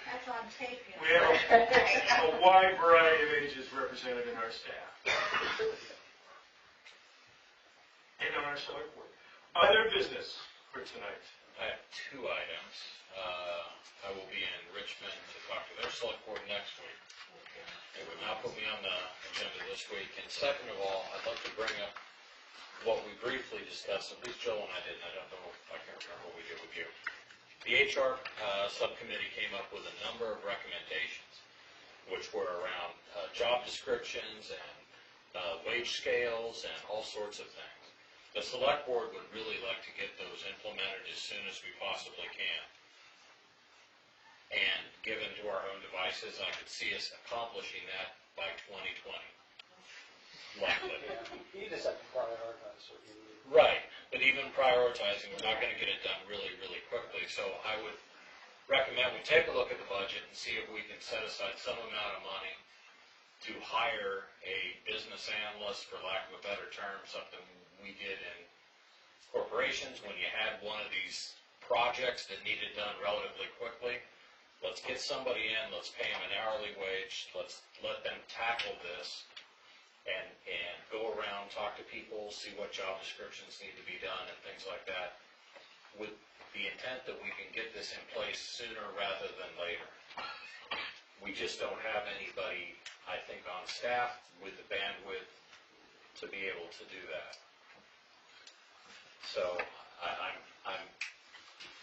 S7: That's on tape.
S4: We have a wide variety of ages represented in our staff. And on our select board. Other business for tonight.
S3: I have 2 items. I will be in Richmond to talk to their select board next week. It would not not put me on the agenda this week. And second of all, I'd like to bring up what we briefly discussed, at least Joe and I didn't, I don't know, I can't remember what we did with you. The HR subcommittee came up with a number of recommendations, which were around job descriptions and wage scales and all sorts of things. The select board would really like to get those implemented as soon as we possibly can. And given to our own devices, I could see us accomplishing that by 2020. Likely.
S5: Yeah, you just have to prioritize what you need.
S3: Right, but even prioritizing, we're not going to get it done really, really quickly. So I would recommend we take a look at the budget and see if we can set aside some amount of money to hire a business analyst, for lack of a better term, something we did in corporations when you had one of these projects that needed done relatively quickly. Let's get somebody in, let's pay them an hourly wage, let's let them tackle this and go around, talk to people, see what job descriptions need to be done and things like that, with the intent that we can get this in place sooner rather than later. We just don't have anybody, I think, on staff with the bandwidth to be able to do that. So I'm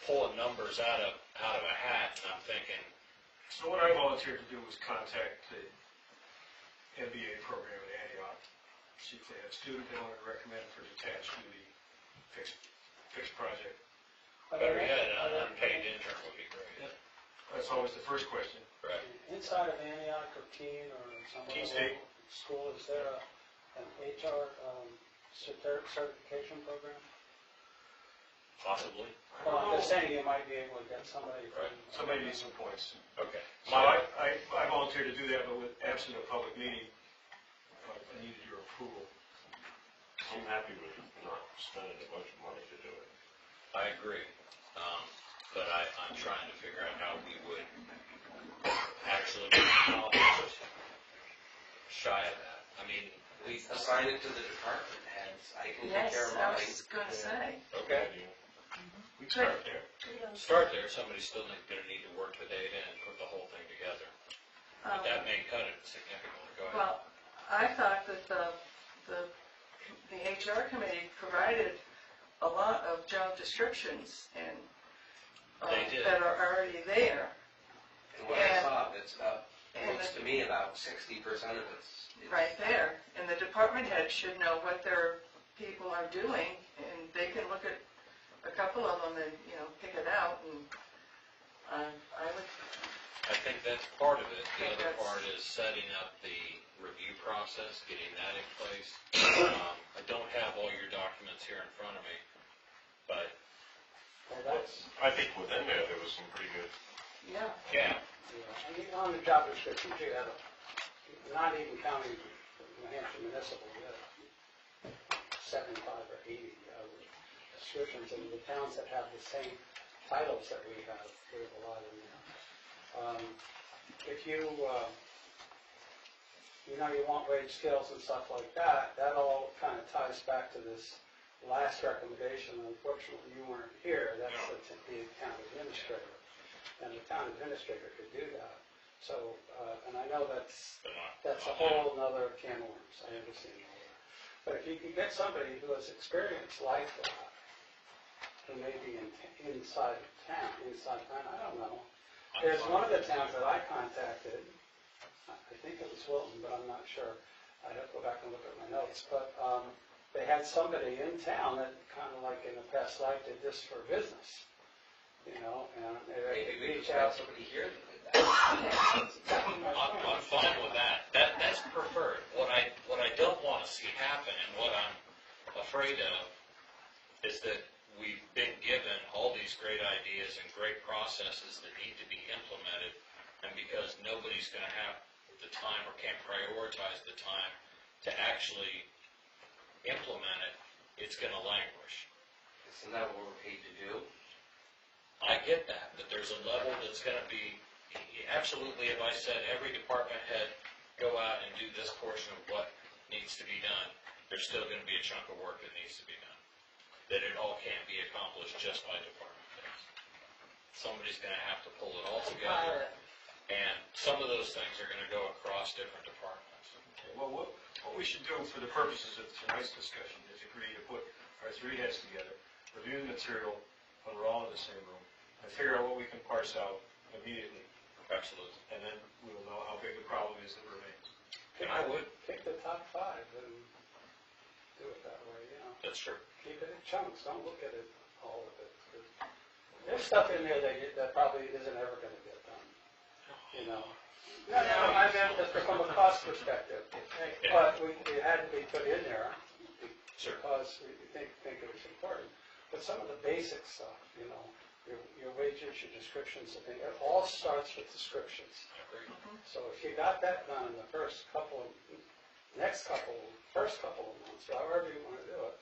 S3: pulling numbers out of a hat, and I'm thinking.
S4: So what I volunteered to do was contact the MBA program at Antioch, see if they had a student they wanted to recommend for detached duty fixed project.
S3: Better yet, an unpaid intern would be great.
S4: That's always the first question.
S3: Right.
S5: Inside of Antioch or Keene or some
S4: Keene
S5: other
S4: State.
S5: school, is there an HR certification program?
S3: Possibly.
S5: Well, I'm just saying you might be able to get somebody from.
S3: Right.
S4: Somebody needs some points.
S3: Okay.
S4: So I volunteered to do that, but with absent a public meeting, I needed your approval.
S1: I'm happy with not spending a bunch of money to do it.
S3: I agree. But I'm trying to figure out how we would actually accomplish shy of that. I mean,
S9: We assign it to the department heads. I can take care
S2: Yes,
S9: of
S2: I
S9: mine.
S2: was gonna say.
S3: okay.
S4: We can start there.
S3: Start there. Somebody's still going to need to work the data and put the whole thing together. But that may cut it significantly. Go ahead.
S11: Well, I thought that the HR committee provided a lot of job descriptions and
S3: They did.
S11: that are already there.
S9: And what I saw, it's about,
S11: And
S9: looks to me about 60% of it's.
S11: right there. And the department head should know what their people are doing, and they can look at a couple of them and, pick it out, and I would,
S3: I think that's part of it. The
S11: think
S3: other
S11: that's-
S3: part is setting up the review process, getting that in place. I don't have all your documents here in front of me, but
S5: Well, that's,
S1: I think within there was some pretty good.
S11: yeah.
S3: yeah.
S5: I mean, on the job description, you have, not even counting New Hampshire municipal, you have 75 or 80 descriptions, and the towns that have the same titles that we have a lot in there. If you want wage scales and stuff like that, that all kind of ties back to this last recommendation. Unfortunately, you weren't here. That's the town administrator. And the town administrator could do that. So, and I know that's a whole nother can of worms. I understand all that. But if you could get somebody who has experience like that, who may be inside town, I don't know. There's one of the towns that I contacted, I think it was Wilton, but I'm not sure. I'd have to go back and look at my notes. But they had somebody in town that kind of like in the past life did this for business, and they
S9: Maybe we
S5: reach
S9: could have
S5: out.
S9: somebody here that did that.
S3: I'm fine with that. That's preferred. What I don't want to see happen, and what I'm afraid of, is that we've been given all these great ideas and great processes that need to be implemented, and because nobody's going to have the time or can't prioritize the time to actually implement it, it's going to languish.
S9: Isn't that what we're paid to do?
S3: I get that, but there's a level that's going to be, absolutely, if I said every department head go out and do this portion of what needs to be done, there's still going to be a chunk of work that needs to be done. That it all can't be accomplished just by department heads. Somebody's going to have to pull it all together, and some of those things are going to go across different departments.
S4: well, what we should do for the purposes of tonight's discussion is agree to put our three heads together, review the material when we're all in the same room, and figure out what we can parse out immediately,
S3: Absolutely.
S4: and then we'll know how big the problem is that remains.
S3: And I would,
S5: Pick the top 5 and do it that way, you know.
S3: that's true.
S5: Keep it in chunks, don't look at it, all of it. 'Cause there's stuff in there that probably isn't ever gonna get done, you know. No, I meant just from a cost perspective, but it had to be put in there because we think it was important. But some of the basic stuff, you know, your wages, your descriptions, I think, it all starts with descriptions. So if you got that done in the first couple of months, however you want to do it,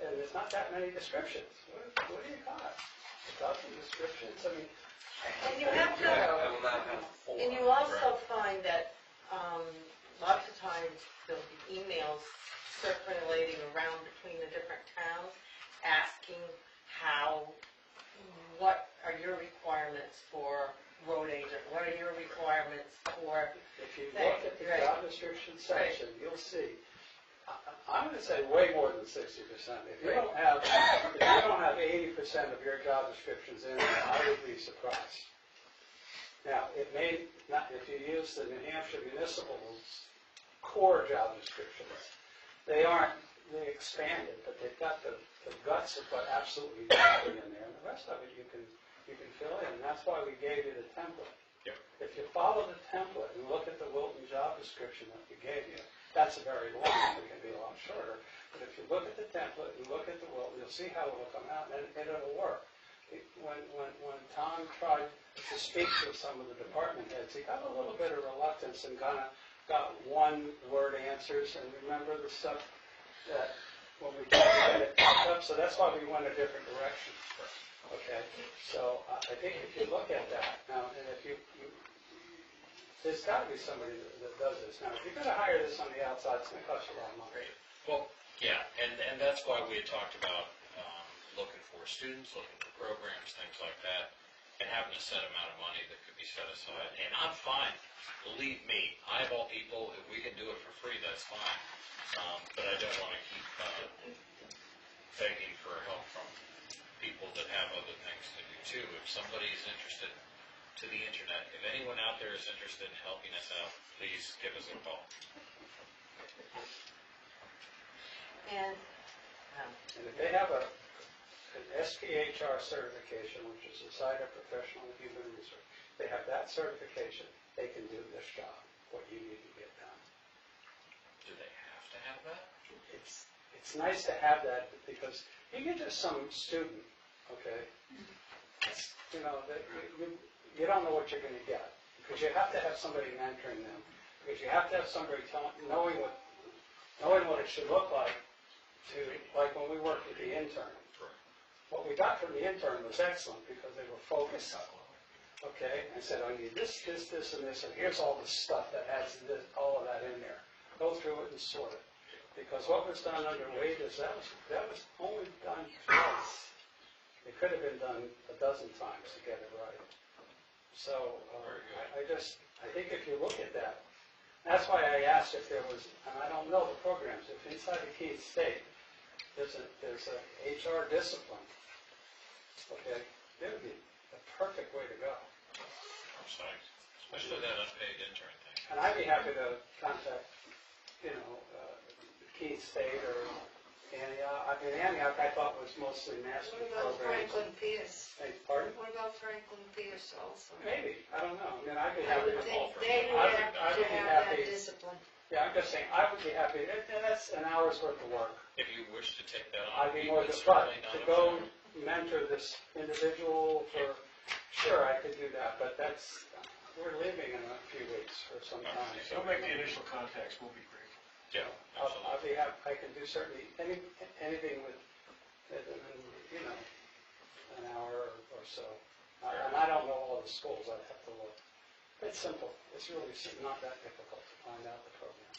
S5: and there's not that many descriptions. What do you got? A dozen descriptions? I mean,
S2: And you have to,
S10: I will not have 4.
S2: and you also find that, lots of times there'll be emails circulating around between the different towns asking what are your requirements for road agent, what are your requirements for,
S5: if you look at the job description section, you'll see, I'm going to say way more than 60%. If you don't have 80% of your job descriptions in there, I would be surprised. Now, it may not, if you use the New Hampshire Municipal's core job descriptions, they expanded, but they've got the guts of what absolutely nothing in there, and the rest of it you can fill in, and that's why we gave you the template.
S3: Yep.
S5: If you follow the template and look at the Wilton job description that we gave you, that's a very long one, it can be a lot shorter, but if you look at the template and look at the Wilton, you'll see how it will come out, and it'll work. When Tom tried to speak to some of the department heads, he got a little bit of reluctance and kind of got one-word answers, and remember the stuff that when we tried to get it popped up, so that's why we went a different direction. Okay, so I think if you look at that now, and if you there's got to be somebody that does this. Now, if you're going to hire this on the outside, it's going to cost you a lot of money.
S3: Well, yeah, and that's why we had talked about looking for students, looking for programs, things like that, and having a set amount of money that could be set aside. And I'm fine, believe me, I of all people, if we can do it for free, that's fine. But I don't want to keep begging for help from people that have other things to do too. If somebody's interested to the internet, if anyone out there is interested in helping us out, please give us a call.
S2: and,
S5: And if they have an SPHR certification, which is Society of Professional Human Resource, they have that certification, they can do this job, what you need to get done.
S3: Do they have to have that?
S5: It's nice to have that because you get to some student, okay, you know, that you don't know what you're going to get because you have to have somebody mentoring them, because you have to have somebody knowing what it should look like to, like when we worked with the intern. What we got from the intern was excellent because they were focused, okay, and said, I need this, this, this, and this, and here's all the stuff that has this, all of that in there. Go through it and sort it. Because what was done under wages, that was only done twice. It could have been done a dozen times to get it right. So I think if you look at that, that's why I asked if there was, and I don't know the programs, if inside the Keene State, there's a HR discipline, okay, it would be the perfect way to go.
S3: I'm psyched, especially that unpaid intern thing.
S5: And I'd be happy to contact, you know, Keene State or Antioch. I mean, Antioch I thought was mostly master's
S6: What about
S5: programs.
S6: Franklin Pierce?
S5: Hey, pardon?
S6: What about Franklin Pierce also?
S5: Maybe, I don't know. I mean, I'd be
S6: I
S5: happy
S6: would
S5: to.
S6: think they
S5: I
S6: would have
S5: would
S6: to
S5: be
S6: have
S5: happy.
S6: that discipline.
S5: Yeah, I'm just saying, I would be happy, and that's an hour's worth of work.
S3: If you wish to take that
S5: I'd
S3: on,
S5: be
S3: we
S5: more
S3: would
S5: than glad
S3: certainly not
S5: to go
S3: object.
S5: mentor this individual for, sure, I could do that, but that's, we're leaving in a few weeks or some time.
S4: If you'll make the initial contacts, we'll be grateful.
S3: Yeah, absolutely.
S5: I'll be happy, I can do certainly anything with, you know, an hour or so. And I don't know all the schools, I'd have to look. It's simple, it's really not that difficult to find out the programs.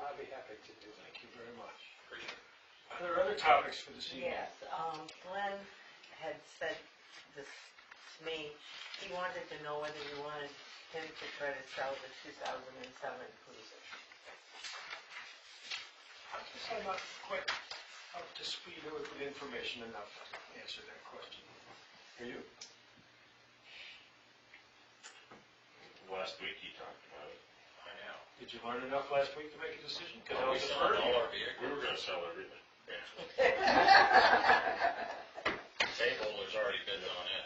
S5: I'd be happy to do that.
S4: Thank you very much.
S3: Appreciate it.
S4: Are there other topics for this evening?
S2: yes, Glenn had said this to me, he wanted to know whether you wanted him to try to sell the 2007 Cruiser.
S4: I'm not quite up to speed with information enough to answer that question. Are you?
S1: Last week he talked about it.
S3: I know.
S4: Did you learn enough last week to make a decision? Because I
S3: Are we
S4: was
S3: selling
S4: deferring.
S3: all our vehicles?
S1: We were gonna sell everything.
S3: State holder's already bid on it.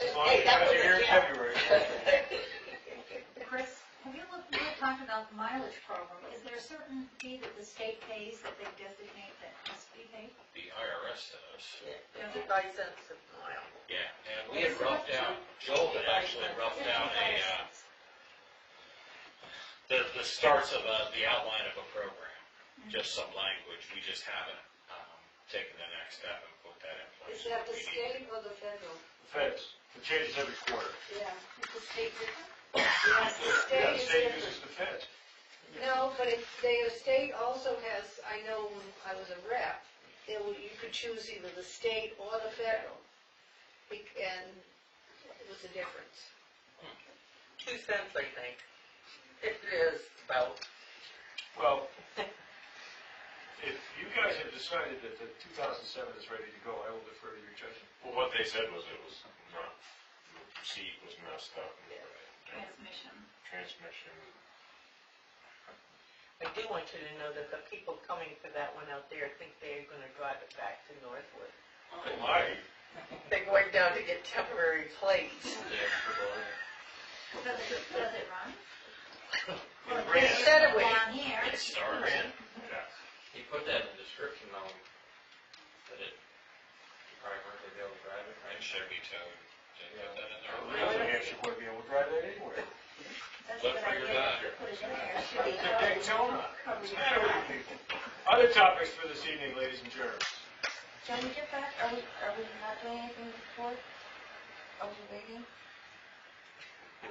S4: As long as you guys are here in February.
S7: Chris, have you talked about the mileage program? Is there a certain fee that the state pays that they designate that must be paid?
S3: The IRS does.
S2: 55 cents a mile.
S3: Yeah, and we had roughed out, Joel had actually roughed out the starts of the outline of a program, just some language. We just haven't taken the next step and put that in place.
S6: Is that the state or the federal?
S4: Feds, it changes every quarter.
S6: Yeah.
S7: Is the state different?
S6: Yes, the
S4: Yeah, the
S6: state is
S4: state
S6: different.
S4: uses the feds.
S6: No, but the state also has, I know when I was a rep, you could choose either the state or the federal. And it was a difference.
S2: 2 cents, I think. It is about.
S4: Well, if you guys have decided that the 2007 is ready to go, I will defer to your judgment.
S1: Well, what they said was it was not, the seat was messed up.
S7: Transmission.
S1: Transmission.
S2: I do want you to know that the people coming for that one out there think they're gonna drive it back to Northwood.
S4: Oh, my.
S2: They're going down to get temporary plates.
S7: Does it run? Well,
S4: It ran.
S2: Instead of waiting.
S7: down here.
S3: It started.
S1: Yeah.
S3: He put that in the description though, that it, you probably weren't gonna be able to drive it, right? Chevy towed, did you put that in there?
S4: New Hampshire wouldn't be able to drive that anywhere.
S7: That's
S3: Look
S7: a good
S3: for your
S7: idea.
S3: Dodger.
S7: Put it in there. It should be
S4: It's a Daytona.
S7: covered
S4: What's the
S7: in
S4: matter with
S7: black.
S4: you people? Other topics for this evening, ladies and germs.
S8: Can we get back, are we not doing anything before? Are we waiting?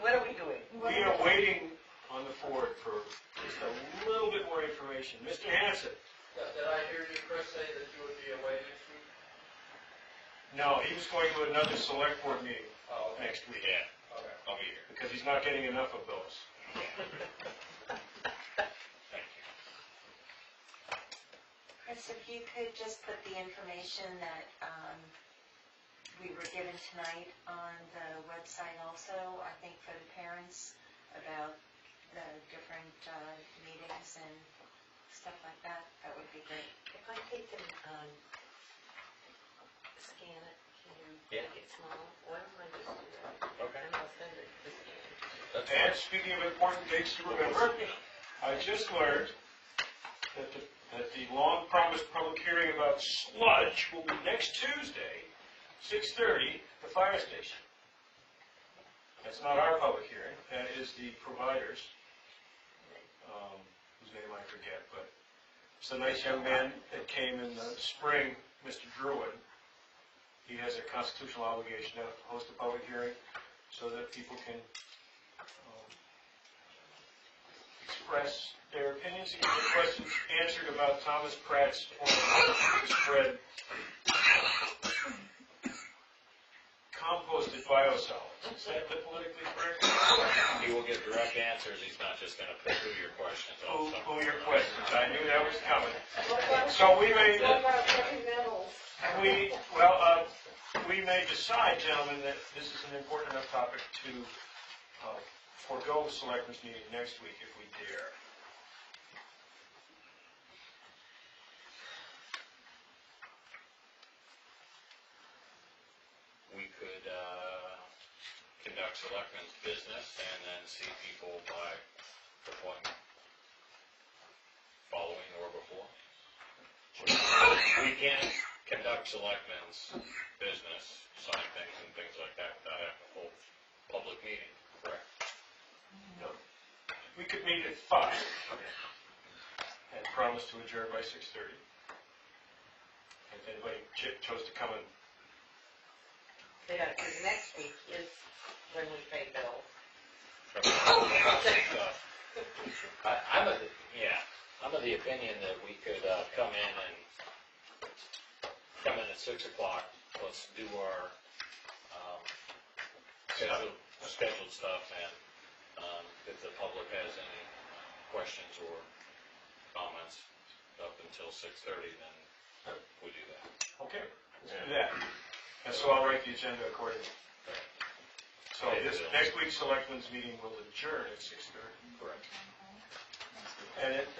S2: What are we doing?
S4: We are waiting on the Ford for just a little bit more information. Mr. Hanson?
S9: Did I hear you, Chris, say that you would be away next week?
S4: No, he was going to another select board meeting
S9: Oh, okay.
S4: next week.
S3: Yeah,
S9: Okay.
S3: I'll be here.
S4: Because he's not getting enough of those.
S3: Thank you.
S12: Chris, if you could just put the information that we were given tonight on the website also, I think for the parents, about the different meetings and stuff like that, that would be great.
S2: If I take and scan it, can you
S3: Yeah.
S2: make it small? Why don't I just do that?
S3: Okay.
S2: And I'll send it to scan.
S3: That's
S4: And speaking of important dates to remember, I just learned that the long-promised public hearing about sludge will be next Tuesday, 6:30, the fire station. That's not our public hearing, that is the providers, whose name I forget, but it's a nice young man that came in the spring, Mr. Druid. He has a constitutional obligation to host a public hearing so that people can express their opinions and get their questions answered about Thomas Pratt's plan to spread composted biosolids. Is that the politically correct?
S3: He will get direct answers, he's not just gonna poo-poo your questions all the time.
S4: Who your questions? I knew that was coming.
S6: What about,
S4: So we may,
S6: what about heavy metals?
S4: we may decide, gentlemen, that this is an important enough topic to forego selectmen's meeting next week if we dare.
S3: We could conduct selectmen's business and then see people by appointment, following or before. We can't conduct selectmen's business, sign things and things like that without having a full public meeting, correct?
S4: No. We could meet at 5 and promise to adjourn by 6:30. If anybody chose to come in.
S2: Yeah, because next week is when we pay bills.
S3: I'm of the opinion that we could come in at 6 o'clock. Let's do our scheduled stuff, and if the public has any questions or comments, until 6:30, then we do that.
S4: Okay, let's do that. And so I'll write the agenda accordingly. So this, next week's selectmen's meeting will adjourn at 6:30.
S3: Correct.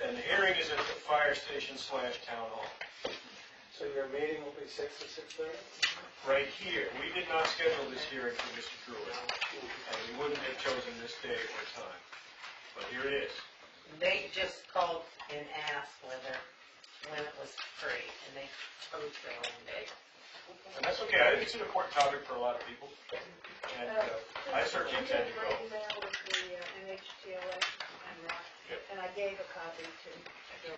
S4: And the hearing is at the fire station / town hall,
S5: So your meeting will be 6 to 6:30?
S4: right here. We did not schedule this hearing for Mr. Druid, and we wouldn't have chosen this day or time. But here it is.
S2: They just called and asked when it was free, and they chose their own day.
S4: And that's okay. I think it's an important topic for a lot of people. And I certainly intend to
S6: My
S4: go.
S6: email with the NH Selectmen, and I gave a copy to